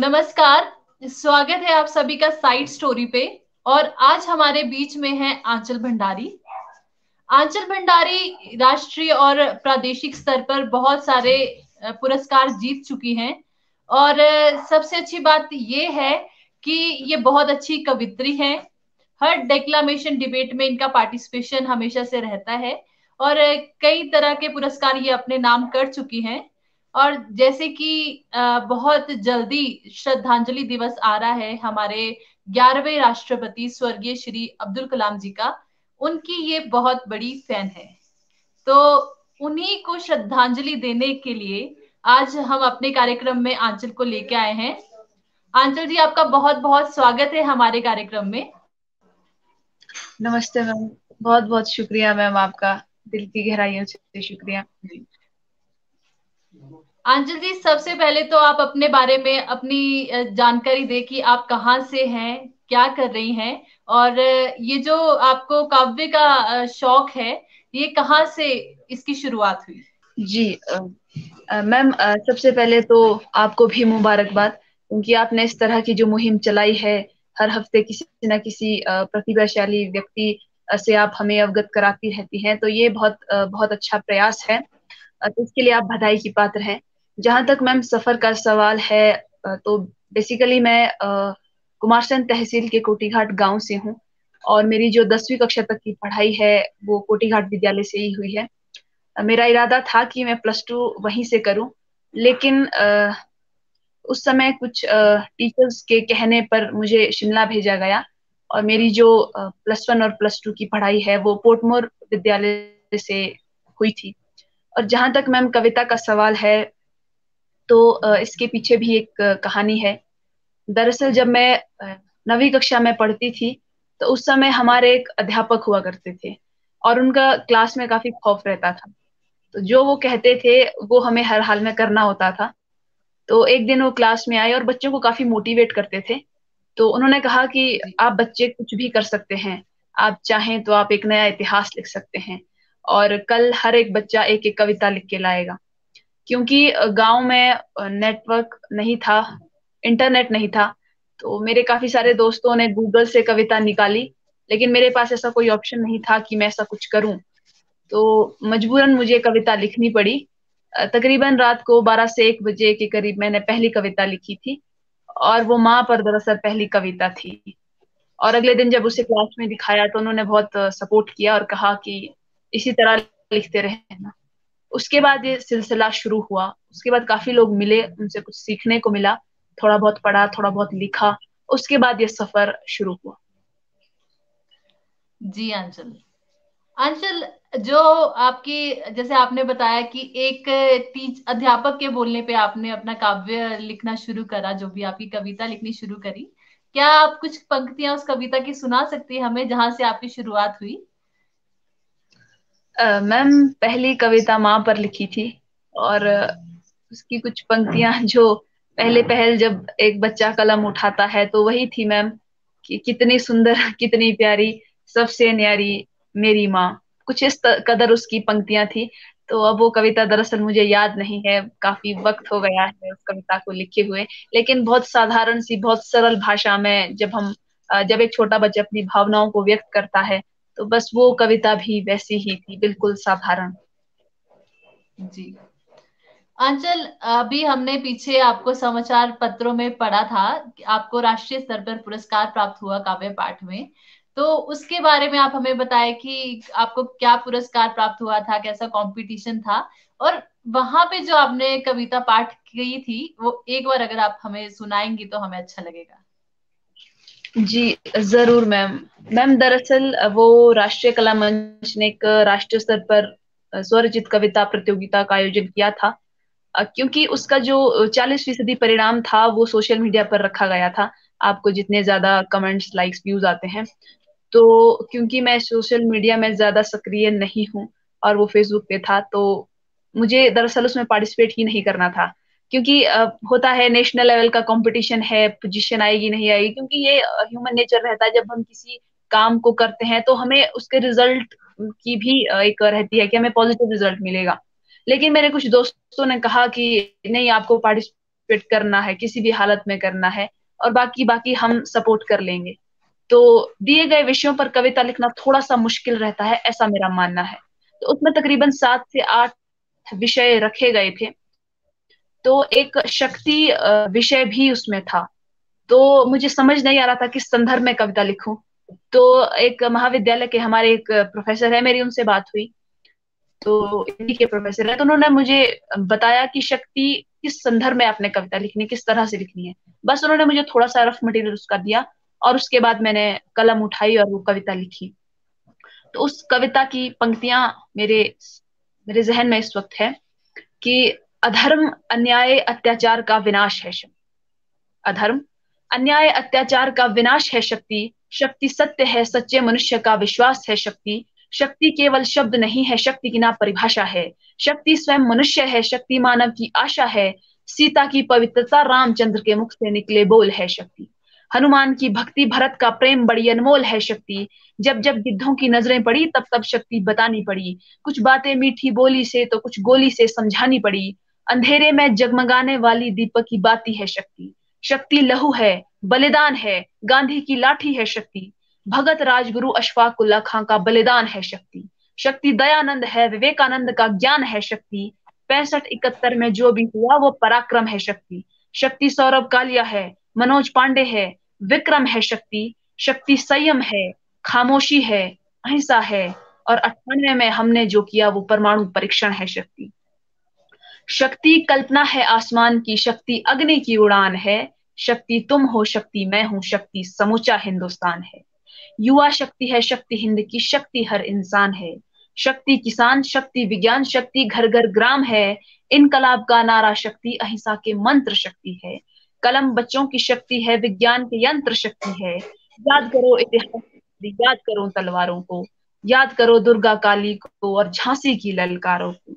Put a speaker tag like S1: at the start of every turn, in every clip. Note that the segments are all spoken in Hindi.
S1: नमस्कार। स्वागत है आप सभी का साइड स्टोरी पे। और आज हमारे बीच में है आंचल भंडारी। आंचल भंडारी राष्ट्रीय और प्रादेशिक स्तर पर बहुत सारे पुरस्कार जीत चुकी हैं। और सबसे अच्छी बात ये है कि ये बहुत अच्छी कवित्री हैं। हर डेक्लामेशन डिबेट में इनका पार्टिसिपेशन हमेशा से रहता है। और कई तरह के पुरस्कार ये अपने नाम कर चुकी हैं। और जैसे कि बहुत जल्दी श्रद्धांजलि दिवस आ रहा है हमारे 11वें राष्ट्रपति स्वर्गीय श्री अब्दुल कलाम जी का। उनकी ये बहुत बड़ी फैन है। तो उन्हीं को श्रद्धांजलि देने के लिए आज हम अपने कार्यक्रम में आंचल को लेके आए हैं। आंचल जी, आपका बहुत बहुत स्वागत है हमारे कार्यक्रम में।
S2: नमस्ते मैम। बहुत बहुत शुक्रिया मैम, आपका दिल की गहराइयों से शुक्रिया जी।
S1: आंचल जी, सबसे पहले तो आप अपने बारे में अपनी जानकारी दें कि आप कहाँ से हैं, क्या कर रही हैं। और ये जो आपको काव्य का शौक है, ये कहाँ से इसकी शुरुआत हुई?
S2: जी मैम, सबसे पहले तो आपको भी मुबारकबाद, क्योंकि आपने इस तरह की जो मुहिम चलाई है, हर हफ्ते किसी न किसी प्रतिभाशाली व्यक्ति से आप हमें अवगत कराती रहती हैं, तो ये बहुत अच्छा प्रयास है। तो इसके लिए आप बधाई की पात्र हैं। जहां तक मैम सफर का सवाल है, तो बेसिकली मैं कुमारसैन तहसील के कोटीघाट गांव से हूँ, और मेरी जो 10वीं कक्षा तक की पढ़ाई है वो कोटीघाट विद्यालय से ही हुई है। मेरा इरादा था कि मैं +2 वहीं से करूं, लेकिन उस समय कुछ टीचर्स के कहने पर मुझे शिमला भेजा गया, और मेरी जो +1 और +2 की पढ़ाई है वो पोर्टमोर विद्यालय से हुई थी। और जहां तक मैम कविता का सवाल है, तो इसके पीछे भी एक कहानी है। दरअसल जब मैं 9वीं कक्षा में पढ़ती थी, तो उस समय हमारे एक अध्यापक हुआ करते थे, और उनका क्लास में काफी खौफ रहता था। तो जो वो कहते थे वो हमें हर हाल में करना होता था। तो एक दिन वो क्लास में आए और बच्चों को काफी मोटिवेट करते थे। तो उन्होंने कहा कि
S1: जी।
S2: आप बच्चे कुछ भी कर सकते हैं, आप चाहें तो आप एक नया इतिहास लिख सकते हैं, और कल हर एक बच्चा एक एक कविता लिख के लाएगा। क्योंकि गांव में नेटवर्क नहीं था, इंटरनेट नहीं था, तो मेरे काफी सारे दोस्तों ने गूगल से कविता निकाली, लेकिन मेरे पास ऐसा कोई ऑप्शन नहीं था कि मैं ऐसा कुछ करूं। तो मजबूरन मुझे कविता लिखनी पड़ी। तकरीबन रात को 12 से 1 बजे के करीब मैंने पहली कविता लिखी थी, और वो माँ पर दरअसल पहली कविता थी। और अगले दिन जब उसे क्लास में दिखाया तो उन्होंने बहुत सपोर्ट किया और कहा कि इसी तरह लिखते रहना। उसके बाद ये सिलसिला शुरू हुआ। उसके बाद काफी लोग मिले, उनसे कुछ सीखने को मिला, थोड़ा बहुत पढ़ा, थोड़ा बहुत लिखा। उसके बाद ये सफर शुरू हुआ।
S1: जी आंचल। आंचल, जो आपकी जैसे आपने बताया कि एक टीच अध्यापक के बोलने पे आपने अपना काव्य लिखना शुरू करा, जो भी आपकी कविता लिखनी शुरू करी। क्या आप कुछ पंक्तियां उस कविता की सुना सकती हैं हमें, जहां से आपकी शुरुआत हुई?
S2: मैम, पहली कविता माँ पर लिखी थी, और उसकी कुछ पंक्तियां जो पहले पहल जब एक बच्चा कलम उठाता है तो वही थी मैम, कि कितनी सुंदर कितनी प्यारी, सबसे न्यारी मेरी माँ। कुछ इस कदर उसकी पंक्तियां थी। तो अब वो कविता दरअसल मुझे याद नहीं है, काफी वक्त हो गया है उस कविता को लिखे हुए। लेकिन बहुत साधारण सी, बहुत सरल भाषा में जब एक छोटा बच्चा अपनी भावनाओं को व्यक्त करता है, तो बस वो कविता भी वैसी ही थी, बिल्कुल साधारण।
S1: जी आंचल, अभी हमने पीछे आपको समाचार पत्रों में पढ़ा था कि आपको राष्ट्रीय स्तर पर पुरस्कार प्राप्त हुआ काव्य पाठ में। तो उसके बारे में आप हमें बताएं कि आपको क्या पुरस्कार प्राप्त हुआ था, कैसा कंपटीशन था। और वहां पे जो आपने कविता पाठ की थी, वो एक बार अगर आप हमें सुनाएंगी तो हमें अच्छा लगेगा।
S2: जी जरूर मैम। मैम दरअसल वो राष्ट्रीय कला मंच ने एक राष्ट्रीय स्तर पर स्वरचित कविता प्रतियोगिता का आयोजन किया था। क्योंकि उसका जो 40% परिणाम था वो सोशल मीडिया पर रखा गया था। आपको जितने ज्यादा कमेंट्स, लाइक्स, व्यूज आते हैं, तो क्योंकि मैं सोशल मीडिया में ज्यादा सक्रिय नहीं हूँ और वो फेसबुक पे था, तो मुझे दरअसल उसमें पार्टिसिपेट ही नहीं करना था। क्योंकि होता है नेशनल लेवल का कंपटीशन है, पोजीशन आएगी नहीं आएगी, क्योंकि ये ह्यूमन नेचर रहता है। जब हम किसी काम को करते हैं तो हमें उसके रिजल्ट की भी एक रहती है कि हमें पॉजिटिव रिजल्ट मिलेगा। लेकिन मेरे कुछ दोस्तों ने कहा कि नहीं, आपको पार्टिसिपेट पार्टिसिपेट करना है, किसी भी हालत में करना है, और बाकी बाकी हम सपोर्ट कर लेंगे। तो दिए गए विषयों पर कविता लिखना थोड़ा सा मुश्किल रहता है, ऐसा मेरा मानना है। तो उसमें तकरीबन 7 से 8 विषय रखे गए थे। तो एक शक्ति विषय भी उसमें था। तो मुझे समझ नहीं आ रहा था किस संदर्भ में कविता लिखूं। तो एक महाविद्यालय के हमारे एक प्रोफेसर है, मेरी उनसे बात हुई। तो हिंदी के प्रोफेसर है, तो उन्होंने मुझे बताया कि शक्ति किस संदर्भ में आपने कविता लिखनी, किस तरह से लिखनी है। बस उन्होंने मुझे थोड़ा सा रफ मटेरियल उसका दिया, और उसके बाद मैंने कलम उठाई और वो कविता लिखी। तो उस कविता की पंक्तियां मेरे मेरे जहन में इस वक्त है कि अधर्म अन्याय अत्याचार का विनाश है शक्ति। अधर्म अन्याय अत्याचार का विनाश है शक्ति। शक्ति सत्य है, सच्चे मनुष्य का विश्वास है शक्ति। शक्ति केवल शब्द नहीं है, शक्ति की ना परिभाषा है। शक्ति स्वयं मनुष्य है, शक्ति मानव की आशा है। सीता की पवित्रता, रामचंद्र के मुख से निकले बोल है शक्ति। हनुमान की भक्ति, भरत का प्रेम बड़ी अनमोल है शक्ति। जब जब गिद्धों की नजरें पड़ी, तब तब शक्ति बतानी पड़ी। कुछ बातें मीठी बोली से तो कुछ गोली से समझानी पड़ी। अंधेरे में जगमगाने वाली दीपक की बाती है शक्ति। शक्ति लहू है, बलिदान है, गांधी की लाठी है शक्ति। भगत राजगुरु अशफाक उल्लाह खां का बलिदान है शक्ति। शक्ति दयानंद है, विवेकानंद का ज्ञान है शक्ति। 65-71 में जो भी हुआ वो पराक्रम है शक्ति। शक्ति सौरभ कालिया है, मनोज पांडे है, विक्रम है शक्ति। शक्ति संयम है, खामोशी है, अहिंसा है, और 98 में हमने जो किया वो परमाणु परीक्षण है शक्ति। शक्ति कल्पना है आसमान की, शक्ति अग्नि की उड़ान है। शक्ति तुम हो, शक्ति मैं हूं, शक्ति समूचा हिंदुस्तान है। युवा शक्ति है, शक्ति हिंद की, शक्ति हर इंसान है। शक्ति किसान, शक्ति विज्ञान, शक्ति घर घर ग्राम है। इनकलाब का नारा शक्ति, अहिंसा के मंत्र शक्ति है। कलम बच्चों की शक्ति है, विज्ञान के यंत्र शक्ति है। याद करो इतिहास, याद करो तलवारों को, याद करो दुर्गा काली को और झांसी की ललकारों को।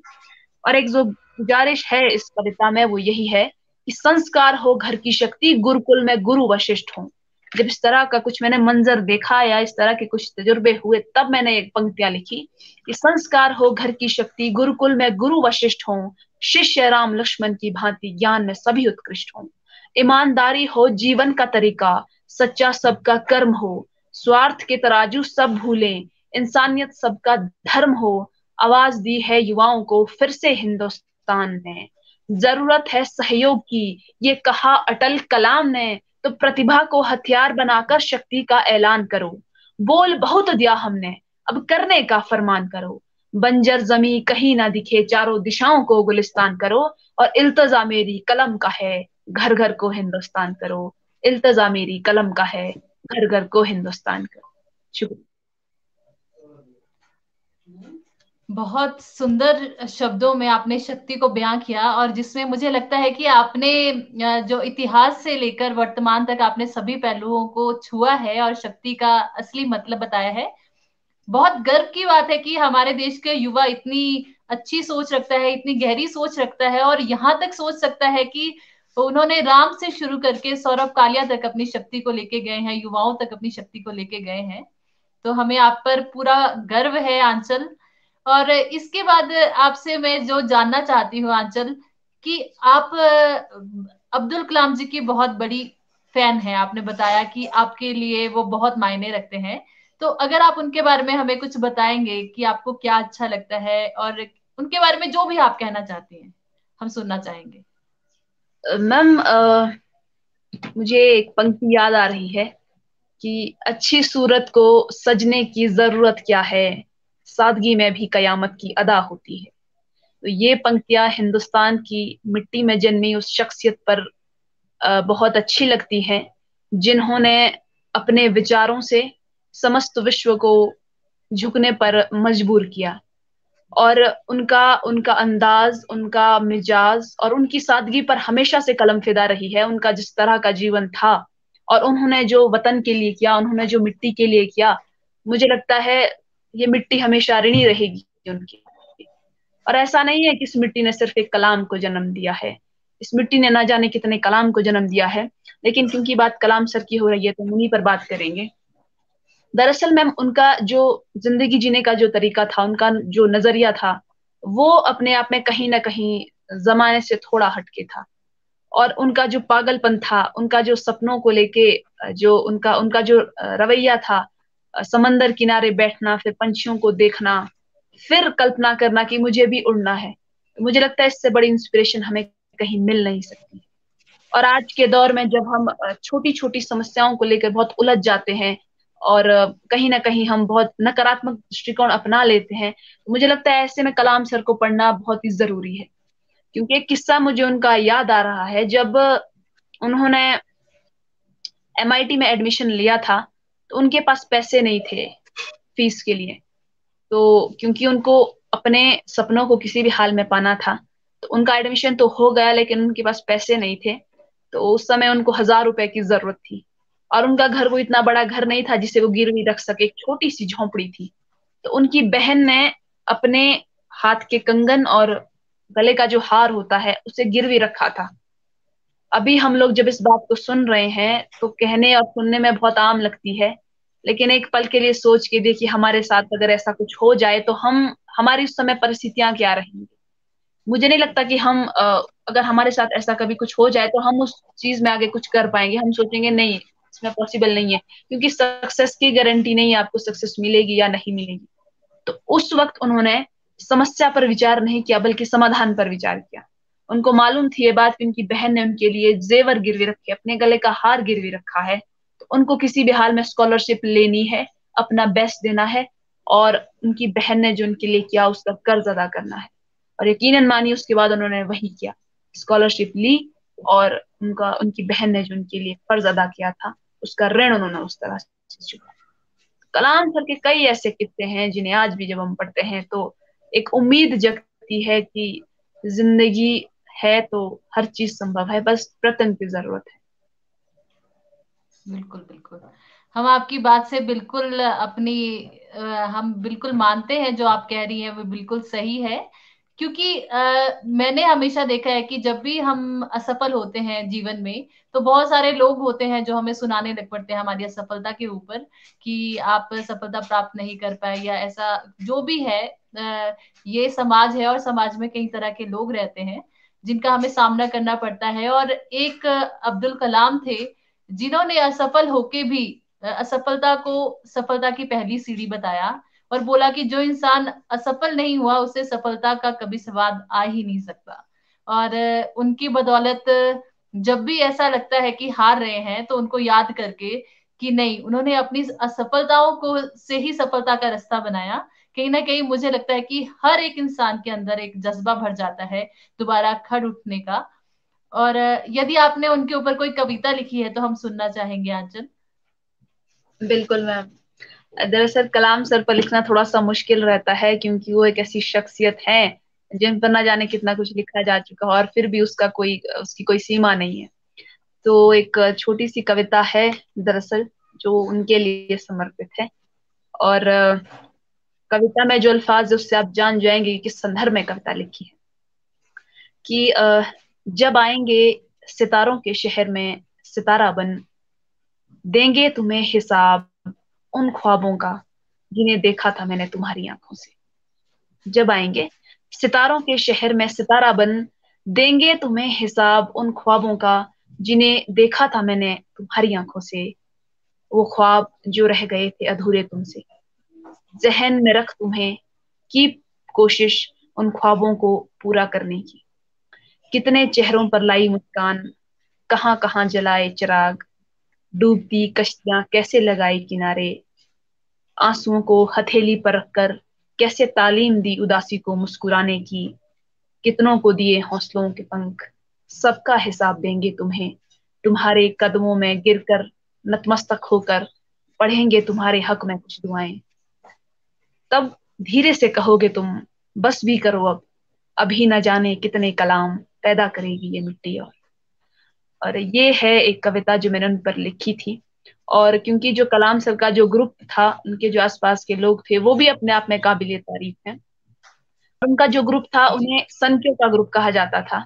S2: और एक जो गुजारिश है इस कविता में वो यही है कि संस्कार हो घर की शक्ति, गुरुकुल में गुरु वशिष्ठ हो। जब इस तरह का कुछ मैंने मंजर देखा या इस तरह के कुछ तजुर्बे हुए, तब मैंने एक पंक्तियां लिखी कि संस्कार हो घर की शक्ति, गुरुकुल में गुरु वशिष्ठ हो। शिष्य राम लक्ष्मण की भांति, ज्ञान में सभी उत्कृष्ट हो। ईमानदारी हो जीवन का तरीका, सच्चा सबका कर्म हो। स्वार्थ के तराजू सब भूलें, इंसानियत सबका धर्म हो। आवाज दी है युवाओं को फिर से हिंदुस्तान ने, जरूरत है सहयोग की, ये कहा अटल कलाम ने। तो प्रतिभा को हथियार बनाकर शक्ति का ऐलान करो। बोल बहुत दिया हमने, अब करने का फरमान करो। बंजर जमी कहीं ना दिखे, चारों दिशाओं को गुलिस्तान करो। और इल्तजा मेरी कलम का है, घर घर को हिंदुस्तान करो। इल्तजा मेरी कलम का है, घर घर को हिंदुस्तान करो। शुक्रिया।
S1: बहुत सुंदर शब्दों में आपने शक्ति को बयां किया, और जिसमें मुझे लगता है कि आपने जो इतिहास से लेकर वर्तमान तक आपने सभी पहलुओं को छुआ है और शक्ति का असली मतलब बताया है। बहुत गर्व की बात है कि हमारे देश के युवा इतनी अच्छी सोच रखता है, इतनी गहरी सोच रखता है, और यहाँ तक सोच सकता है कि उन्होंने राम से शुरू करके सौरभ कालिया तक अपनी शक्ति को लेके गए हैं, युवाओं तक अपनी शक्ति को लेके गए हैं। तो हमें आप पर पूरा गर्व है आंचल। और इसके बाद आपसे मैं जो जानना चाहती हूँ आंचल, कि आप अब्दुल कलाम जी की बहुत बड़ी फैन है, आपने बताया कि आपके लिए वो बहुत मायने रखते हैं। तो अगर आप उनके बारे में हमें कुछ बताएंगे कि आपको क्या अच्छा लगता है, और उनके बारे में जो भी आप कहना चाहती हैं, हम सुनना चाहेंगे।
S2: मैम, मुझे एक पंक्ति याद आ रही है कि अच्छी सूरत को सजने की जरूरत क्या है, सादगी में भी कयामत की अदा होती है। तो ये पंक्तियां हिंदुस्तान की मिट्टी में जन्मी उस शख्सियत पर बहुत अच्छी लगती हैं, जिन्होंने अपने विचारों से समस्त विश्व को झुकने पर मजबूर किया। और उनका उनका अंदाज, उनका मिजाज और उनकी सादगी पर हमेशा से कलम फिदा रही है। उनका जिस तरह का जीवन था और उन्होंने जो वतन के लिए किया, उन्होंने जो मिट्टी के लिए किया, मुझे लगता है ये मिट्टी हमेशा ऋणी रहेगी उनकी। और ऐसा नहीं है कि इस मिट्टी ने सिर्फ एक कलाम को जन्म दिया है, इस मिट्टी ने ना जाने कितने कलाम को जन्म दिया है। लेकिन क्योंकि बात कलाम सर की हो रही है तो उन्हीं पर बात करेंगे। दरअसल मैम, उनका जो जिंदगी जीने का जो तरीका था, उनका जो नजरिया था, वो अपने आप में कहीं ना कहीं जमाने से थोड़ा हटके था। और उनका जो पागलपन था, उनका जो सपनों को लेके जो उनका उनका जो रवैया था, समंदर किनारे बैठना, फिर पंछियों को देखना, फिर कल्पना करना कि मुझे भी उड़ना है, तो मुझे लगता है इससे बड़ी इंस्पिरेशन हमें कहीं मिल नहीं सकती। और आज के दौर में जब हम छोटी छोटी समस्याओं को लेकर बहुत उलझ जाते हैं और कहीं ना कहीं हम बहुत नकारात्मक दृष्टिकोण अपना लेते हैं, तो मुझे लगता है ऐसे में कलाम सर को पढ़ना बहुत ही जरूरी है। क्योंकि एक किस्सा मुझे उनका याद आ रहा है, जब उन्होंने एमआईटी में एडमिशन लिया था, तो उनके पास पैसे नहीं थे फीस के लिए। तो क्योंकि उनको अपने सपनों को किसी भी हाल में पाना था, तो उनका एडमिशन तो हो गया, लेकिन उनके पास पैसे नहीं थे। तो उस समय उनको 1,000 रुपए की जरूरत थी, और उनका घर वो इतना बड़ा घर नहीं था जिसे वो गिरवी रख सके, एक छोटी सी झोंपड़ी थी। तो उनकी बहन ने अपने हाथ के कंगन और गले का जो हार होता है उसे गिरवी रखा था। अभी हम लोग जब इस बात को सुन रहे हैं तो कहने और सुनने में बहुत आम लगती है, लेकिन एक पल के लिए सोच के देखिए, हमारे साथ अगर ऐसा कुछ हो जाए तो हम हमारी उस समय परिस्थितियां क्या रहेंगी। मुझे नहीं लगता कि हम अगर हमारे साथ ऐसा कभी कुछ हो जाए तो हम उस चीज में आगे कुछ कर पाएंगे। हम सोचेंगे नहीं, इसमें पॉसिबल नहीं है, क्योंकि सक्सेस की गारंटी नहीं है आपको सक्सेस मिलेगी या नहीं मिलेगी। तो उस वक्त उन्होंने समस्या पर विचार नहीं किया, बल्कि समाधान पर विचार किया। उनको मालूम थी ये बात कि उनकी बहन ने उनके लिए जेवर गिरवी रखे, अपने गले का हार गिरवी रखा है, तो उनको किसी भी हाल में स्कॉलरशिप लेनी है, अपना बेस्ट देना है, और उनकी बहन ने जो उनके लिए किया उसका कर्ज अदा करना है। और यकीनन मानिए उसके बाद उन्होंने वही किया, स्कॉलरशिप ली, और उनका उनकी बहन ने जो उनके लिए कर्ज अदा किया था उसका ऋण उन्होंने उस तरह से चुकाया। कलाम सर के कई ऐसे किस्से हैं जिन्हें आज भी जब हम पढ़ते हैं तो एक उम्मीद जगती है कि जिंदगी है तो हर चीज संभव है, बस प्रयत्न की जरूरत है।
S1: बिल्कुल बिल्कुल, हम आपकी बात से बिल्कुल अपनी हम बिल्कुल मानते हैं, जो आप कह रही हैं वो बिल्कुल सही है। क्योंकि मैंने हमेशा देखा है कि जब भी हम असफल होते हैं जीवन में, तो बहुत सारे लोग होते हैं जो हमें सुनाने लग पड़ते हैं हमारी असफलता के ऊपर, कि आप सफलता प्राप्त नहीं कर पाए या ऐसा जो भी है। ये समाज है और समाज में कई तरह के लोग रहते हैं जिनका हमें सामना करना पड़ता है। और एक अब्दुल कलाम थे जिन्होंने असफल होके भी असफलता को सफलता की पहली सीढ़ी बताया, और बोला कि जो इंसान असफल नहीं हुआ उसे सफलता का कभी स्वाद आ ही नहीं सकता। और उनकी बदौलत जब भी ऐसा लगता है कि हार रहे हैं, तो उनको याद करके कि नहीं, उन्होंने अपनी असफलताओं को से ही सफलता का रास्ता बनाया। कहीं ना कहीं मुझे लगता है कि हर एक इंसान के अंदर एक जज्बा भर जाता है दोबारा खड़ उठने का। और यदि आपने उनके ऊपर कोई कविता लिखी है तो हम सुनना चाहेंगे आंचल।
S2: बिल्कुल मैम। दरअसल कलाम सर पर लिखना थोड़ा सा मुश्किल रहता है, क्योंकि वो एक ऐसी शख्सियत है जिन पर ना जाने कितना कुछ लिखा जा चुका है, और फिर भी उसकी कोई सीमा नहीं है। तो एक छोटी सी कविता है दरअसल, जो उनके लिए समर्पित है। और कविता में जो अल्फाज है उससे आप जान जाएंगे कि किस संदर्भ में कविता लिखी है। कि जब आएंगे सितारों के शहर में सितारा बन, देंगे तुम्हें हिसाब उन ख्वाबों का जिन्हें देखा था मैंने तुम्हारी आंखों से। जब आएंगे सितारों के शहर में सितारा बन, देंगे तुम्हें हिसाब उन ख्वाबों का जिन्हें देखा था मैंने तुम्हारी आंखों से। वो ख्वाब जो रह गए थे अधूरे तुमसे, जहन में रख तुम्हें की कोशिश उन ख्वाबों को पूरा करने की। कितने चेहरों पर लाई मुस्कान, कहाँ कहाँ जलाए चिराग, डूबती कश्तियां कैसे लगाई किनारे, आंसुओं को हथेली पर रखकर कैसे तालीम दी उदासी को मुस्कुराने की। कितनों को दिए हौसलों के पंख, सबका हिसाब देंगे तुम्हें। तुम्हारे कदमों में गिरकर नतमस्तक होकर पढ़ेंगे तुम्हारे हक में कुछ दुआएं। तब धीरे से कहोगे तुम, बस भी करो अब, अभी न जाने कितने कलाम पैदा करेगी ये मिट्टी। और ये है एक कविता जो मैंने उन पर लिखी थी। और क्योंकि जो कलाम सर का जो ग्रुप था, उनके जो आसपास के लोग थे, वो भी अपने आप में काबिलियत तारीफ है। उनका जो ग्रुप था
S1: जी।
S2: उन्हें सनकियों का ग्रुप कहा जाता था।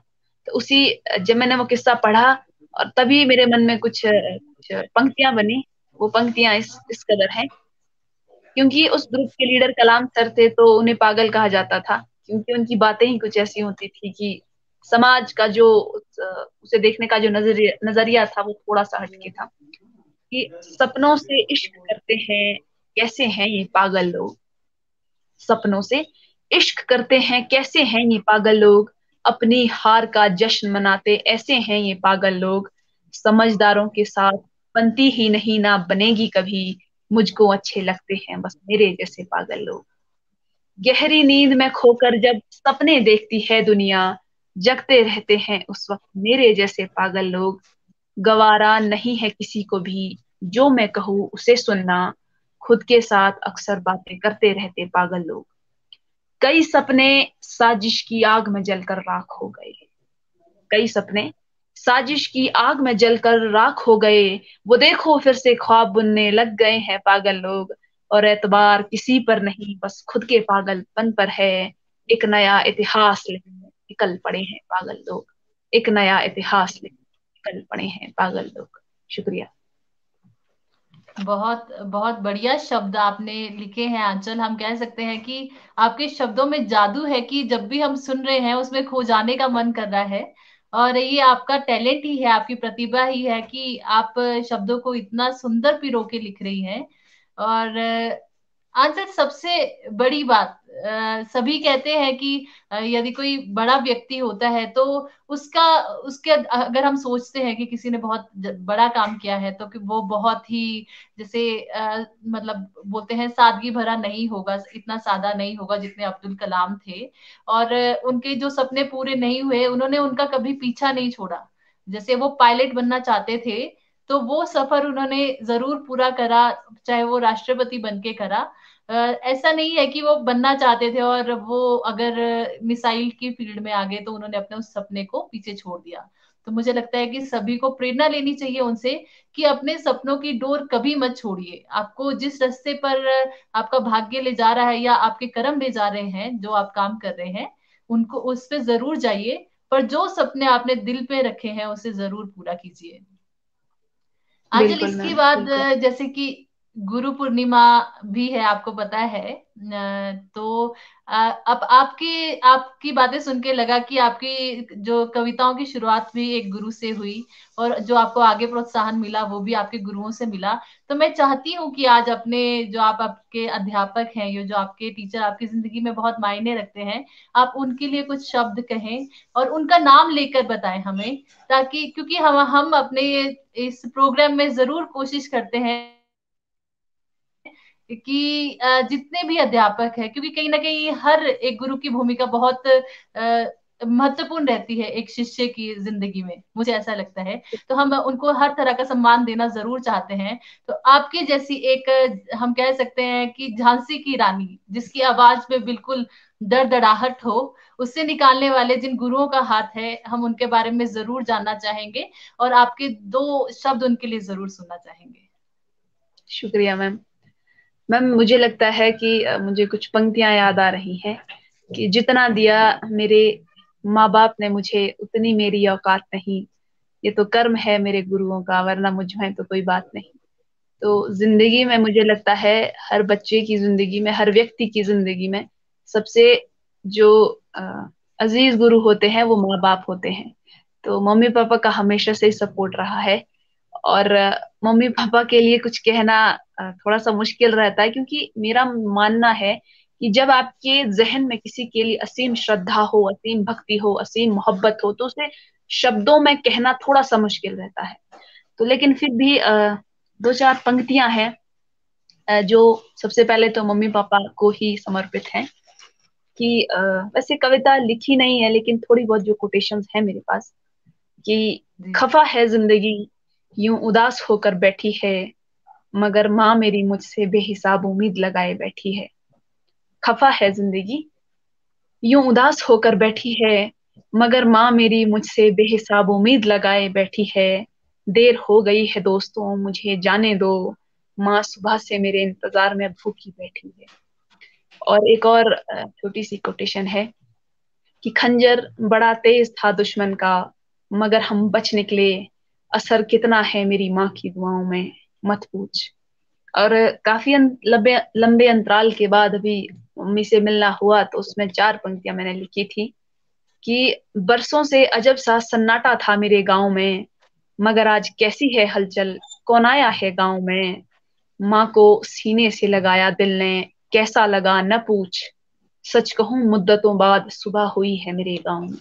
S2: तो उसी जब मैंने वो किस्सा पढ़ा, और तभी मेरे मन में कुछ पंक्तियां बनी। वो पंक्तियां इस कदर हैं। क्योंकि उस ग्रुप के लीडर कलाम सर थे, तो उन्हें पागल कहा जाता था, क्योंकि उनकी बातें ही कुछ ऐसी होती थी कि समाज का जो उसे देखने का जो नजरिया नजरिया था वो थोड़ा सा हटके था, कि सपनों से इश्क करते हैं कैसे हैं ये पागल लोग, सपनों से इश्क करते हैं कैसे हैं ये पागल लोग, अपनी हार का जश्न मनाते ऐसे हैं ये पागल लोग, समझदारों के साथ बनती ही नहीं ना बनेगी कभी, मुझको अच्छे लगते हैं बस मेरे जैसे पागल लोग। गहरी नींद में खोकर जब सपने देखती है दुनिया, जगते रहते हैं उस वक्त मेरे जैसे पागल लोग, गवारा नहीं है किसी को भी जो मैं कहूँ उसे सुनना, खुद के साथ अक्सर बातें करते रहते पागल लोग। कई सपने साजिश की आग में जलकर राख हो गए, कई सपने साजिश की आग में जलकर राख हो गए, वो देखो फिर से ख्वाब बुनने लग गए हैं पागल लोग, और एतबार किसी पर नहीं बस खुद के पागलपन पर है, एक नया इतिहास लिखने निकल पड़े हैं पागल लोग, एक नया इतिहास लिखने निकल पड़े हैं पागल लोग। शुक्रिया।
S1: बहुत बहुत बढ़िया शब्द आपने लिखे हैं आंचल। हम कह सकते हैं कि आपके शब्दों में जादू है कि जब भी हम सुन रहे हैं उसमें खो जाने का मन कर रहा है। और ये आपका टैलेंट ही है, आपकी प्रतिभा ही है कि आप शब्दों को इतना सुंदर पिरो के लिख रही हैं। और आंसर सबसे बड़ी बात, सभी कहते हैं कि यदि कोई बड़ा व्यक्ति होता है तो उसका उसके अगर हम सोचते हैं कि किसी ने बहुत बड़ा काम किया है तो कि वो बहुत ही जैसे मतलब बोलते हैं सादगी भरा नहीं होगा, इतना सादा नहीं होगा जितने अब्दुल कलाम थे। और उनके जो सपने पूरे नहीं हुए, उन्होंने उनका कभी पीछा नहीं छोड़ा। जैसे वो पायलट बनना चाहते थे तो वो सफर उन्होंने जरूर पूरा करा, चाहे वो राष्ट्रपति बन के करा। ऐसा नहीं है कि वो बनना चाहते थे और वो अगर मिसाइल की फील्ड में आ गए तो उन्होंने अपने उस सपने को पीछे छोड़ दिया। तो मुझे लगता है कि सभी को प्रेरणा लेनी चाहिए उनसे कि अपने सपनों की डोर कभी मत छोड़िए। आपको जिस रास्ते पर आपका भाग्य ले जा रहा है या आपके कर्म ले जा रहे हैं, जो आप काम कर रहे हैं, उनको उस पे जरूर जाइए। पर जो सपने आपने दिल पे रखे हैं उसे जरूर पूरा कीजिए। आंचल,
S2: बिल्कुल
S1: इसके
S2: मैम,
S1: बाद
S2: बिल्कुल।
S1: जैसे कि गुरु पूर्णिमा भी है, आपको पता है। तो अब आपकी आपकी बातें सुन के लगा कि आपकी जो कविताओं की शुरुआत भी एक गुरु से हुई और जो आपको आगे प्रोत्साहन मिला वो भी आपके गुरुओं से मिला। तो मैं चाहती हूँ कि आज अपने जो आप आपके अध्यापक हैं, ये जो आपके टीचर आपकी जिंदगी में बहुत मायने रखते हैं, आप उनके लिए कुछ शब्द कहें और उनका नाम लेकर बताएं हमें। ताकि क्योंकि हम अपने इस प्रोग्राम में जरूर कोशिश करते हैं कि जितने भी अध्यापक हैं, क्योंकि कहीं ना कहीं हर एक गुरु की भूमिका बहुत महत्वपूर्ण रहती है एक शिष्य की जिंदगी में, मुझे ऐसा लगता है। तो हम उनको हर तरह का सम्मान देना जरूर चाहते हैं। तो आपकी जैसी एक हम कह सकते हैं कि झांसी की रानी, जिसकी आवाज में बिल्कुल दड़दड़ाहट हो, उससे निकालने वाले जिन गुरुओं का हाथ है, हम उनके बारे में जरूर जानना चाहेंगे और आपके दो शब्द उनके लिए जरूर सुनना चाहेंगे।
S2: शुक्रिया मैम। मैम मुझे लगता है कि मुझे कुछ पंक्तियां याद आ रही हैं, कि जितना दिया मेरे माँ बाप ने मुझे उतनी मेरी औकात नहीं, ये तो कर्म है मेरे गुरुओं का वरना मुझ में तो कोई बात नहीं। तो जिंदगी में मुझे लगता है हर बच्चे की जिंदगी में, हर व्यक्ति की जिंदगी में सबसे जो अजीज गुरु होते हैं वो माँ बाप होते हैं। तो मम्मी पापा का हमेशा से ही सपोर्ट रहा है। और मम्मी पापा के लिए कुछ कहना थोड़ा सा मुश्किल रहता है, क्योंकि मेरा मानना है कि जब आपके जहन में किसी के लिए असीम श्रद्धा हो, असीम भक्ति हो, असीम मोहब्बत हो, तो उसे शब्दों में कहना थोड़ा सा मुश्किल रहता है। तो लेकिन फिर भी दो चार पंक्तियां हैं जो सबसे पहले तो मम्मी पापा को ही समर्पित हैं। कि वैसे कविता लिखी नहीं है लेकिन थोड़ी बहुत जो कोटेशंस है मेरे पास, कि
S1: जी।
S2: खफा है जिंदगी यूं उदास होकर बैठी है, मगर माँ मेरी मुझसे बेहिसाब उम्मीद लगाए बैठी है। खफा है जिंदगी यूं उदास होकर बैठी है, मगर माँ मेरी मुझसे बेहिसाब उम्मीद लगाए बैठी है। देर हो गई है दोस्तों मुझे जाने दो, माँ सुबह से मेरे इंतजार में भूखी बैठी है। और एक और छोटी सी कोटेशन है, कि खंजर बड़ा तेज था दुश्मन का, मगर हम बच निकले, असर कितना है मेरी माँ की दुआओं में, मत पूछ। और काफी लंबे लंबे अंतराल के बाद अभी मम्मी से मिलना हुआ, तो उसमें चार पंक्तियां मैंने लिखी थी। कि बरसों से अजब सा सन्नाटा था मेरे गांव में, मगर आज कैसी है हलचल, कौन आया है गांव में। माँ को सीने से लगाया दिल ने, कैसा लगा न पूछ, सच कहूं मुद्दतों बाद सुबह हुई है मेरे गांव में।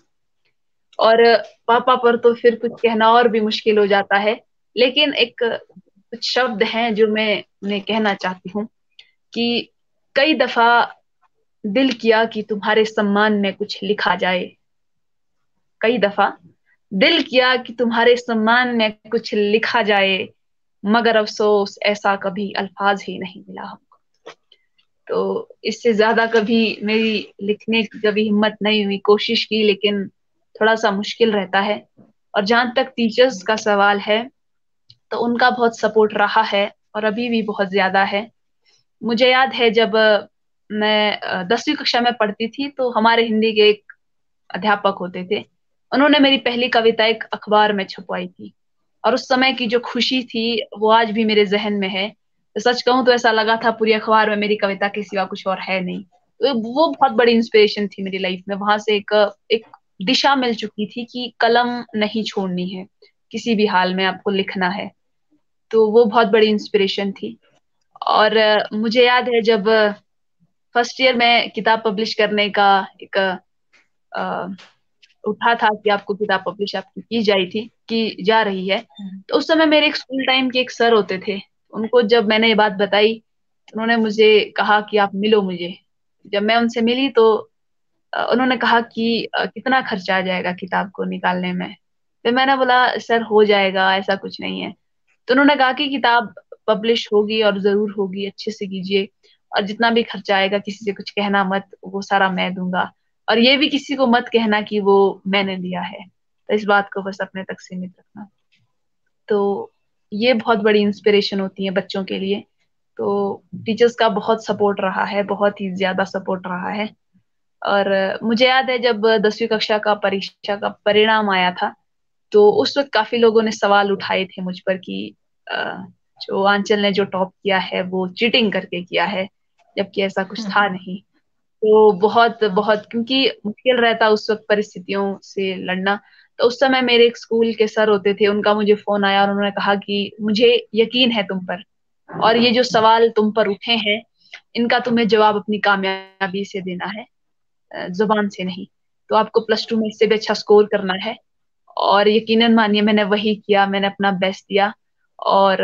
S2: और पापा पर तो फिर कुछ कहना और भी मुश्किल हो जाता है, लेकिन एक कुछ शब्द हैं जो मैं उन्हें कहना चाहती हूँ कि कई दफा दिल किया कि तुम्हारे सम्मान में कुछ लिखा जाए, कई दफा दिल किया कि तुम्हारे सम्मान में कुछ लिखा जाए, मगर अफसोस ऐसा कभी अल्फाज ही नहीं मिला हमको। तो इससे ज्यादा कभी मेरी लिखने की कभी हिम्मत नहीं हुई, कोशिश की, लेकिन थोड़ा सा मुश्किल रहता है। और जहां तक टीचर्स का सवाल है, तो उनका बहुत सपोर्ट रहा है और अभी भी बहुत ज्यादा है। मुझे याद है जब मैं 10वीं कक्षा में पढ़ती थी, तो हमारे हिंदी के एक अध्यापक होते थे, उन्होंने मेरी पहली कविता एक अखबार में छपवाई थी। और उस समय की जो खुशी थी वो आज भी मेरे जहन में है। तो सच कहूं तो ऐसा लगा था पूरी अखबार में मेरी कविता के सिवा कुछ और है नहीं। तो वो बहुत बड़ी इंस्पिरेशन थी मेरी लाइफ में। वहां से एक दिशा मिल चुकी थी कि कलम नहीं छोड़नी है, किसी भी हाल में आपको लिखना है। तो वो बहुत बड़ी इंस्पिरेशन थी। और मुझे याद है जब फर्स्ट ईयर में किताब पब्लिश करने का एक अ, उठा था कि आपको किताब पब्लिश आपकी की जाई थी, की जा रही है। तो उस समय मेरे एक स्कूल टाइम के एक सर होते थे, उनको जब मैंने ये बात बताई, तो उन्होंने मुझे कहा कि आप मिलो मुझे। जब मैं उनसे मिली तो उन्होंने कहा कि कितना खर्चा आ जाएगा किताब को निकालने में। फिर मैंने बोला सर हो जाएगा, ऐसा कुछ नहीं है। तो उन्होंने कहा कि किताब पब्लिश होगी और जरूर होगी, अच्छे से कीजिए, और जितना भी खर्चा आएगा किसी से कुछ कहना मत, वो सारा मैं दूंगा। और ये भी किसी को मत कहना कि वो मैंने दिया है। तो इस बात को बस अपने तक सीमित रखना। तो ये बहुत बड़ी इंस्पिरेशन होती है बच्चों के लिए। तो टीचर्स का बहुत सपोर्ट रहा है, बहुत ही ज्यादा सपोर्ट रहा है। और मुझे याद है जब 10वीं कक्षा का परीक्षा का परिणाम आया था, तो उस वक्त काफी लोगों ने सवाल उठाए थे मुझ पर कि अ, जो आंचल ने जो टॉप किया है वो चीटिंग करके किया है, जबकि ऐसा कुछ था नहीं। तो बहुत बहुत क्योंकि मुश्किल रहता उस वक्त परिस्थितियों से लड़ना। तो उस समय मेरे एक स्कूल के सर होते थे, उनका मुझे फोन आया और उन्होंने कहा कि मुझे यकीन है तुम पर, और ये जो सवाल तुम पर उठे हैं इनका तुम्हें जवाब अपनी कामयाबी से देना है, जुबान से नहीं। तो आपको प्लस 2 में इससे भी अच्छा स्कोर करना है। और यकीनन मानिए मैंने वही किया, मैंने अपना बेस्ट दिया। और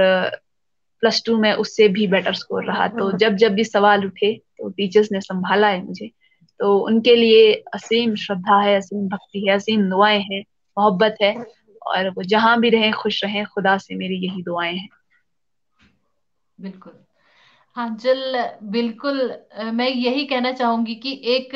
S2: प्लस 2 में उससे भी बेटर स्कोर रहा। तो जब जब भी सवाल उठे तो टीचर्स ने संभाला है मुझे। तो उनके लिए असीम श्रद्धा है, असीम भक्ति है, असीम दुआएं हैं, मोहब्बत है। और वो जहां भी रहें खुश रहें, खुदा से मेरी यही दुआएं हैं।
S1: बिल्कुल। हाँ चल, बिल्कुल। मैं यही कहना चाहूंगी कि एक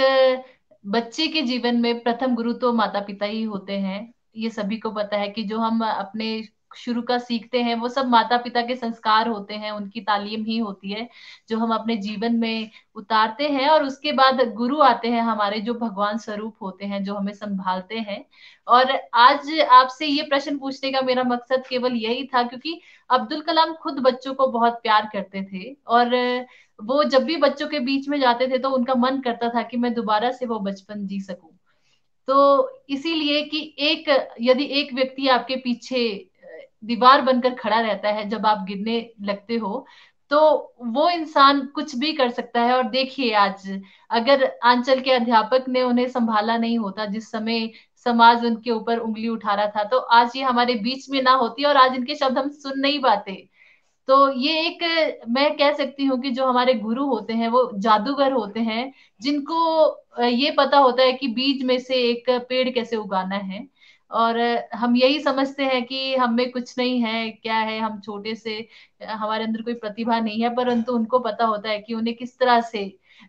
S1: बच्चे के जीवन में प्रथम गुरु तो माता पिता ही होते हैं। ये सभी को पता है कि जो हम अपने शुरू का सीखते हैं वो सब माता पिता के संस्कार होते हैं, उनकी तालीम ही होती है जो हम अपने जीवन में उतारते हैं। और उसके बाद गुरु आते हैं हमारे, जो भगवान स्वरूप होते हैं, जो हमें संभालते हैं। और आज आपसे ये प्रश्न पूछने का मेरा मकसद केवल यही था, क्योंकि अब्दुल कलाम खुद बच्चों को बहुत प्यार करते थे। और वो जब भी बच्चों के बीच में जाते थे तो उनका मन करता था कि मैं दोबारा से वो बचपन जी सकूं। तो इसीलिए कि एक, यदि एक व्यक्ति आपके पीछे दीवार बनकर खड़ा रहता है जब आप गिरने लगते हो, तो वो इंसान कुछ भी कर सकता है। और देखिए आज, अगर आंचल के अध्यापक ने उन्हें संभाला नहीं होता जिस समय समाज उनके ऊपर उंगली उठा रहा था, तो आज ये हमारे बीच में ना होती और आज इनके शब्द हम सुन नहीं पाते। तो ये एक, मैं कह सकती हूँ कि जो हमारे गुरु होते हैं वो जादूगर होते हैं, जिनको ये पता होता है कि बीज में से एक पेड़ कैसे उगाना है। और हम यही समझते हैं कि हम में कुछ नहीं है, क्या है, हम छोटे से, हमारे अंदर कोई प्रतिभा नहीं है, परंतु उनको पता होता है कि उन्हें किस तरह से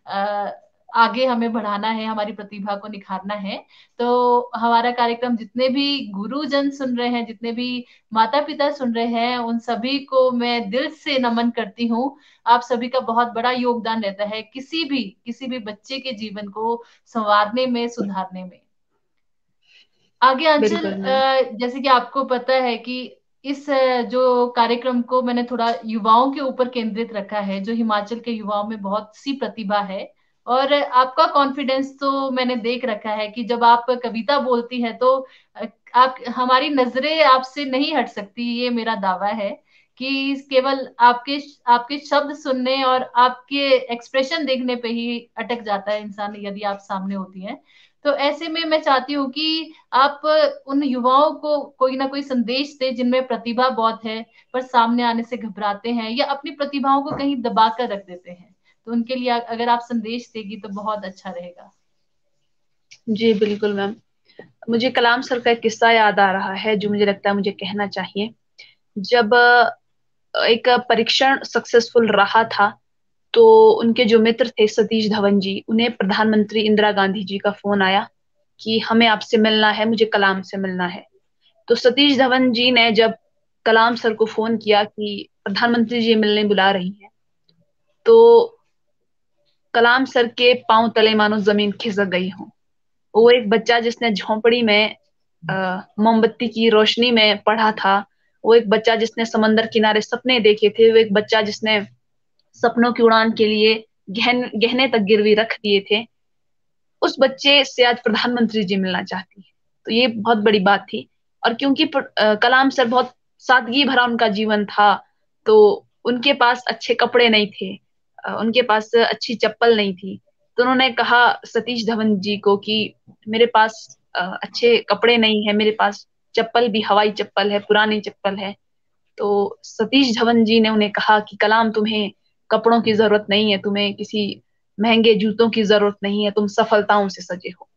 S1: अ, आगे हमें बढ़ाना है, हमारी प्रतिभा को निखारना है। तो हमारा कार्यक्रम जितने भी गुरुजन सुन रहे हैं, जितने भी माता पिता सुन रहे हैं, उन सभी को मैं दिल से नमन करती हूँ। आप सभी का बहुत बड़ा योगदान रहता है किसी भी बच्चे के जीवन को संवारने में, सुधारने में। आगे अंचल,
S2: बिल्कुल मैम।
S1: जैसे कि आपको पता है कि इस जो कार्यक्रम को मैंने थोड़ा युवाओं के ऊपर केंद्रित रखा है, जो हिमाचल के युवाओं में बहुत सी प्रतिभा है और आपका कॉन्फिडेंस तो मैंने देख रखा है कि जब आप कविता बोलती हैं तो आप, हमारी नजरें आपसे नहीं हट सकती, ये मेरा दावा है कि केवल आपके आपके शब्द सुनने और आपके एक्सप्रेशन देखने पे ही अटक जाता है इंसान यदि आप सामने होती हैं। तो ऐसे में मैं चाहती हूँ कि आप उन युवाओं को कोई ना कोई संदेश दे जिनमें प्रतिभा बहुत है पर सामने आने से घबराते हैं या अपनी प्रतिभाओं को कहीं दबा कर रख देते हैं। तो उनके लिए अगर आप संदेश देगी तो बहुत अच्छा रहेगा।
S2: जी बिल्कुल मैम। मुझे कलाम सर का एक किस्सा याद आ रहा है जो मुझे लगता है मुझे कहना चाहिए। जब एक परीक्षण सक्सेसफुल रहा था, तो उनके जो मित्र थे सतीश धवन जी, उन्हें प्रधानमंत्री इंदिरा गांधी जी का फोन आया कि हमें आपसे मिलना है, मुझे कलाम से मिलना है। तो सतीश धवन जी ने जब कलाम सर को फोन किया कि प्रधानमंत्री जी मिलने बुला रही हैं, तो कलाम सर के पांव तले मानो जमीन खिसक गई हो। वो एक बच्चा जिसने झोंपड़ी में मोमबत्ती की रोशनी में पढ़ा था, वो एक बच्चा जिसने समंदर किनारे सपने देखे थे, वो एक बच्चा जिसने सपनों की उड़ान के लिए गहने तक गिरवी रख दिए थे, उस बच्चे से आज प्रधानमंत्री जी मिलना चाहती है। तो ये बहुत बड़ी बात थी। और क्योंकि कलाम सर बहुत सादगी भरा उनका जीवन था, तो उनके पास अच्छे कपड़े नहीं थे, उनके पास अच्छी चप्पल नहीं थी। तो उन्होंने कहा सतीश धवन जी को कि मेरे पास अच्छे कपड़े नहीं है, मेरे पास चप्पल भी हवाई चप्पल है, पुरानी चप्पल है। तो सतीश धवन जी ने उन्हें कहा कि कलाम, तुम्हें कपड़ों की जरूरत नहीं है, तुम्हें किसी महंगे जूतों की जरूरत नहीं है, तुम सफलताओं से सजे हो।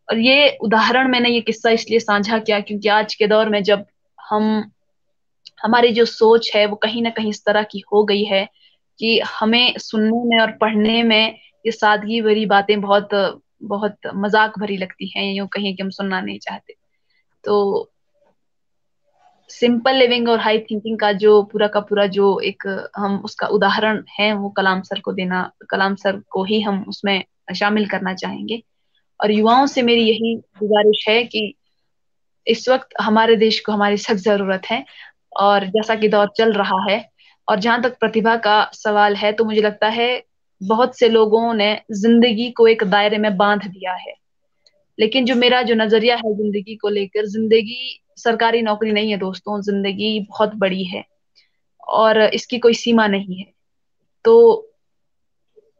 S2: और ये उदाहरण, मैंने ये किस्सा इसलिए साझा किया क्योंकि आज के दौर में जब हम हमारी जो सोच है वो कहीं ना कहीं इस तरह की हो गई है कि हमें सुनने में और पढ़ने में ये सादगी भरी बातें बहुत बहुत मजाक भरी लगती हैं, यूं कहीं कि हम सुनना नहीं चाहते। तो सिंपल लिविंग और हाई थिंकिंग का जो पूरा का पूरा जो एक हम उसका उदाहरण है वो कलाम सर को देना, कलाम सर को ही हम उसमें शामिल करना चाहेंगे। और युवाओं से मेरी यही गुजारिश है कि इस वक्त हमारे देश को हमारी सख्त जरूरत है। और जैसा कि दौर चल रहा है, और जहां तक प्रतिभा का सवाल है, तो मुझे लगता है बहुत से लोगों ने जिंदगी को एक दायरे में बांध दिया है। लेकिन जो मेरा जो नजरिया है जिंदगी को लेकर, जिंदगी सरकारी नौकरी नहीं है दोस्तों, जिंदगी बहुत बड़ी है और इसकी कोई सीमा नहीं है। तो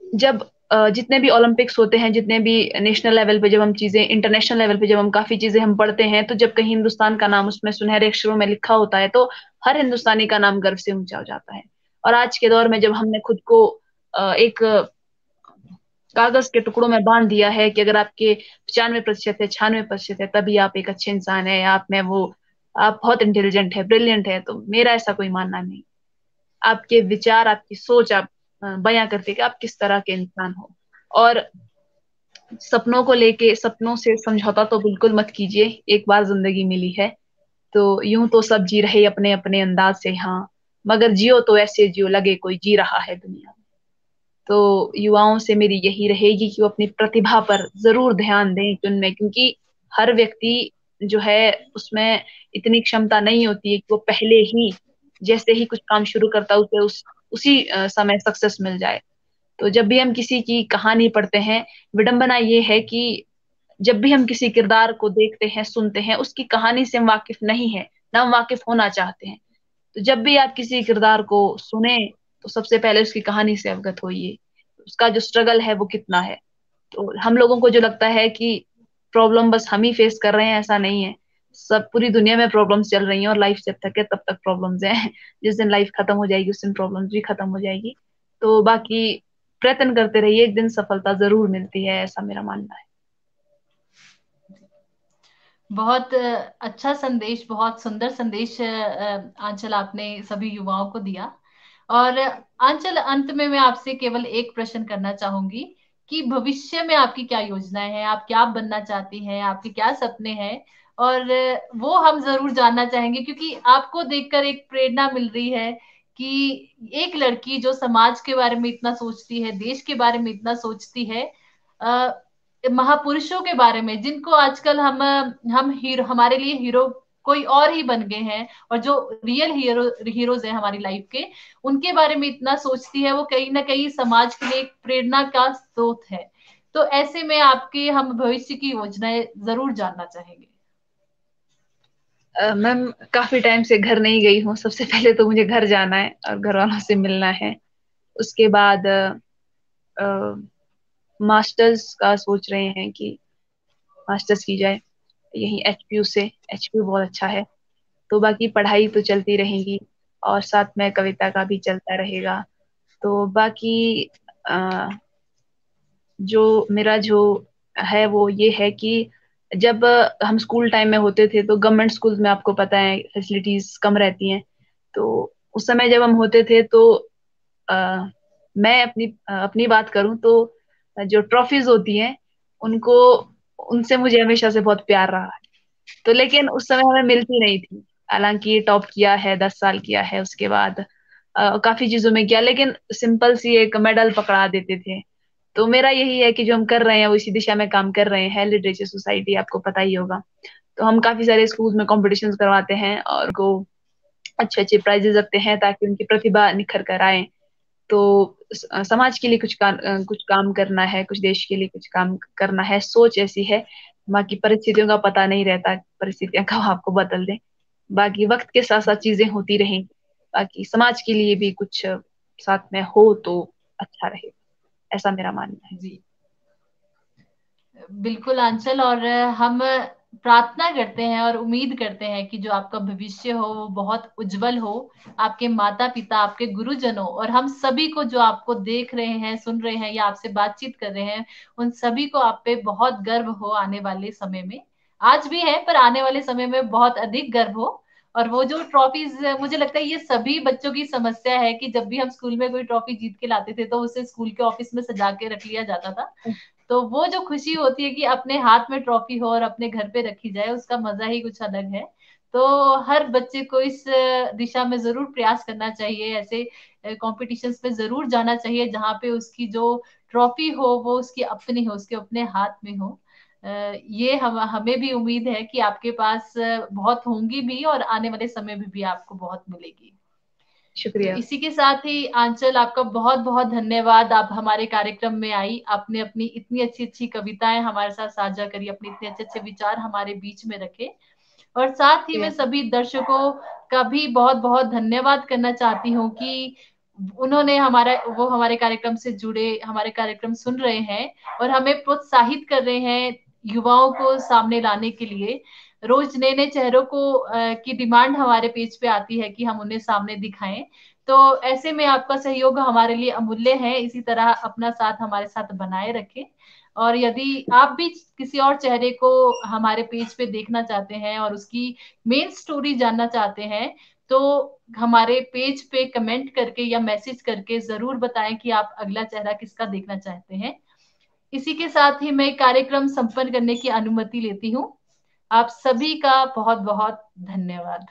S2: जब जितने भी ओलंपिक्स होते हैं, जितने भी नेशनल लेवल पे जब हम चीजें, इंटरनेशनल लेवल पे जब हम काफी चीजें हम पढ़ते हैं, तो जब कहीं हिंदुस्तान का नाम उसमें सुनहरे अक्षरों में लिखा होता है, तो हर हिंदुस्तानी का नाम गर्व से ऊंचा हो जाता है। और आज के दौर में जब हमने खुद को एक कागज के टुकड़ों में बांध दिया है कि अगर आपके 95% है, 96% है, तभी आप एक अच्छे इंसान है, आप में वो, आप बहुत इंटेलिजेंट है, ब्रिलियंट है, तो मेरा ऐसा कोई मानना नहीं। आपके विचार, आपकी सोच, आप बयां करते कि आप किस तरह के इंसान हो। और सपनों को लेके, सपनों से समझौता तो बिल्कुल मत कीजिए, एक बार जिंदगी मिली है। तो यूं तो सब जी रहे अपने अपने अंदाज से, हाँ, मगर जियो तो ऐसे जियो लगे कोई जी रहा है दुनिया में। तो युवाओं से मेरी यही रहेगी कि वो अपनी प्रतिभा पर जरूर ध्यान दें चुनने, क्योंकि हर व्यक्ति जो है उसमें इतनी क्षमता नहीं होती है कि वो पहले ही, जैसे ही कुछ काम शुरू करता है उसे उसी समय सक्सेस मिल जाए। तो जब भी हम किसी की कहानी पढ़ते हैं, विडंबना ये है कि जब भी हम किसी किरदार को देखते हैं, सुनते हैं, उसकी कहानी से हम वाकिफ नहीं है, ना हम वाकिफ होना चाहते हैं। तो जब भी आप किसी किरदार को सुने, तो सबसे पहले उसकी कहानी से अवगत होइए, उसका जो स्ट्रगल है वो कितना है। तो हम लोगों को जो लगता है कि प्रॉब्लम बस हम ही फेस कर रहे हैं, ऐसा नहीं है। सब पूरी दुनिया में प्रॉब्लम्स चल रही हैं, और लाइफ जब तक है तब तक प्रॉब्लम्स हैं। जिस दिन लाइफ खत्म हो जाएगी उस दिन प्रॉब्लम्स भी खत्म हो जाएगी। तो बाकी प्रयत्न करते रहिए, एक दिन सफलता जरूर मिलती है, ऐसा मेरा मानना है।
S1: बहुत अच्छा संदेश, बहुत सुंदर संदेश आंचल आपने सभी युवाओं को दिया। और आंचल, अंत में मैं आपसे केवल एक प्रश्न करना चाहूंगी कि भविष्य में आपकी क्या योजनाएं हैं, आप क्या बनना चाहती हैं, आपके क्या सपने हैं। और वो हम जरूर जानना चाहेंगे क्योंकि आपको देखकर एक प्रेरणा मिल रही है कि एक लड़की जो समाज के बारे में इतना सोचती है, देश के बारे में इतना सोचती है, महापुरुषों के बारे में जिनको आजकल हम हीरो, हमारे लिए हीरो कोई और ही बन गए हैं, और जो रियल हीरोज हैं हमारी लाइफ के, उनके बारे में इतना सोचती है, वो कहीं ना कहीं समाज के लिए एक प्रेरणा का स्रोत है। तो ऐसे में आपके हम भविष्य की योजनाएं जरूर जानना चाहेंगे।
S2: मैम, काफी टाइम से घर नहीं गई हूँ। सबसे पहले तो मुझे घर जाना है और घर वालों से मिलना है। उसके बाद मास्टर्स का सोच रहे हैं कि मास्टर्स की जाए यहीं एचपीयू से। एचपीयू बहुत अच्छा है। तो बाकी पढ़ाई तो चलती रहेगी और साथ में कविता का भी चलता रहेगा। तो बाकी अ, जो मेरा जो है वो ये है कि जब हम स्कूल टाइम में होते थे तो गवर्नमेंट स्कूल में आपको पता है फैसिलिटीज कम रहती हैं। तो उस समय जब हम होते थे तो अ, मैं अपनी बात करूं तो जो ट्रॉफीज होती हैं उनको उनसे मुझे हमेशा से बहुत प्यार रहा है। तो लेकिन उस समय हमें मिलती नहीं थी। हालांकि टॉप किया है, 10 साल किया है, उसके बाद काफी चीजों में किया, लेकिन सिंपल सी एक मेडल पकड़ा देते थे। तो मेरा यही है कि जो हम कर रहे हैं वो इसी दिशा में काम कर रहे हैं। लिटरेचर सोसाइटी आपको पता ही होगा। तो हम काफी सारे स्कूल्स में कॉम्पिटिशन्स करवाते हैं और को अच्छे अच्छे प्राइजेस रखते हैं ताकि उनकी प्रतिभा निखर कर आए। तो समाज के लिए कुछ काम करना है, कुछ देश के लिए कुछ काम करना है, सोच ऐसी है। बाकी परिस्थितियों का पता नहीं रहता, परिस्थितियां कब आपको बदल दें। बाकी वक्त के साथ साथ चीजें होती रहेंगी। बाकी समाज के लिए भी कुछ साथ में हो तो अच्छा रहे, ऐसा मेरा मानना है।
S1: जी बिल्कुल आंचल, और हम प्रार्थना करते हैं और उम्मीद करते हैं कि जो आपका भविष्य हो वो बहुत उज्जवल हो। आपके माता पिता, आपके गुरुजनों और हम सभी को, जो आपको देख रहे हैं, सुन रहे हैं या आपसे बातचीत कर रहे हैं, उन सभी को आप पे बहुत गर्व हो आने वाले समय में। आज भी है, पर आने वाले समय में बहुत अधिक गर्व हो। और वो जो ट्रॉफीज, मुझे लगता है ये सभी बच्चों की समस्या है कि जब भी हम स्कूल में कोई ट्रॉफी जीत के लाते थे तो उसे स्कूल के ऑफिस में सजा के रख लिया जाता था। तो वो जो खुशी होती है कि अपने हाथ में ट्रॉफी हो और अपने घर पे रखी जाए, उसका मजा ही कुछ अलग है। तो हर बच्चे को इस दिशा में जरूर प्रयास करना चाहिए, ऐसे कॉम्पिटिशन्स पे जरूर जाना चाहिए जहाँ पे उसकी जो ट्रॉफी हो वो उसकी अपनी हो, उसके अपने हाथ में हो। ये हम हमें भी उम्मीद है कि आपके पास बहुत होंगी भी, और आने वाले समय में भी आपको बहुत मिलेगी। तो
S2: शुक्रिया।
S1: इसी के साथ ही आंचल, आपका बहुत बहुत धन्यवाद। आप हमारे कार्यक्रम में आई, आपने अपनी इतनी अच्छी अच्छी कविताएं हमारे साथ साझा करी, अपने इतने अच्छे अच्छे विचार हमारे बीच में रखे। और साथ ही मैं
S2: शुक्रिया।
S1: सभी दर्शकों का भी बहुत बहुत धन्यवाद करना चाहती हूँ कि उन्होंने वो हमारे कार्यक्रम से जुड़े, हमारे कार्यक्रम सुन रहे हैं और हमें प्रोत्साहित कर रहे हैं युवाओं को सामने लाने के लिए। रोज नए नए चेहरों को की डिमांड हमारे पेज पे आती है कि हम उन्हें सामने दिखाएं। तो ऐसे में आपका सहयोग हमारे लिए अमूल्य है। इसी तरह अपना साथ हमारे साथ बनाए रखें। और यदि आप भी किसी और चेहरे को हमारे पेज पे देखना चाहते हैं और उसकी मेन स्टोरी जानना चाहते हैं, तो हमारे पेज पे कमेंट करके या मैसेज करके जरूर बताएं कि आप अगला चेहरा किसका देखना चाहते हैं। इसी के साथ ही मैं कार्यक्रम संपन्न करने की अनुमति लेती हूँ। आप सभी का बहुत बहुत धन्यवाद।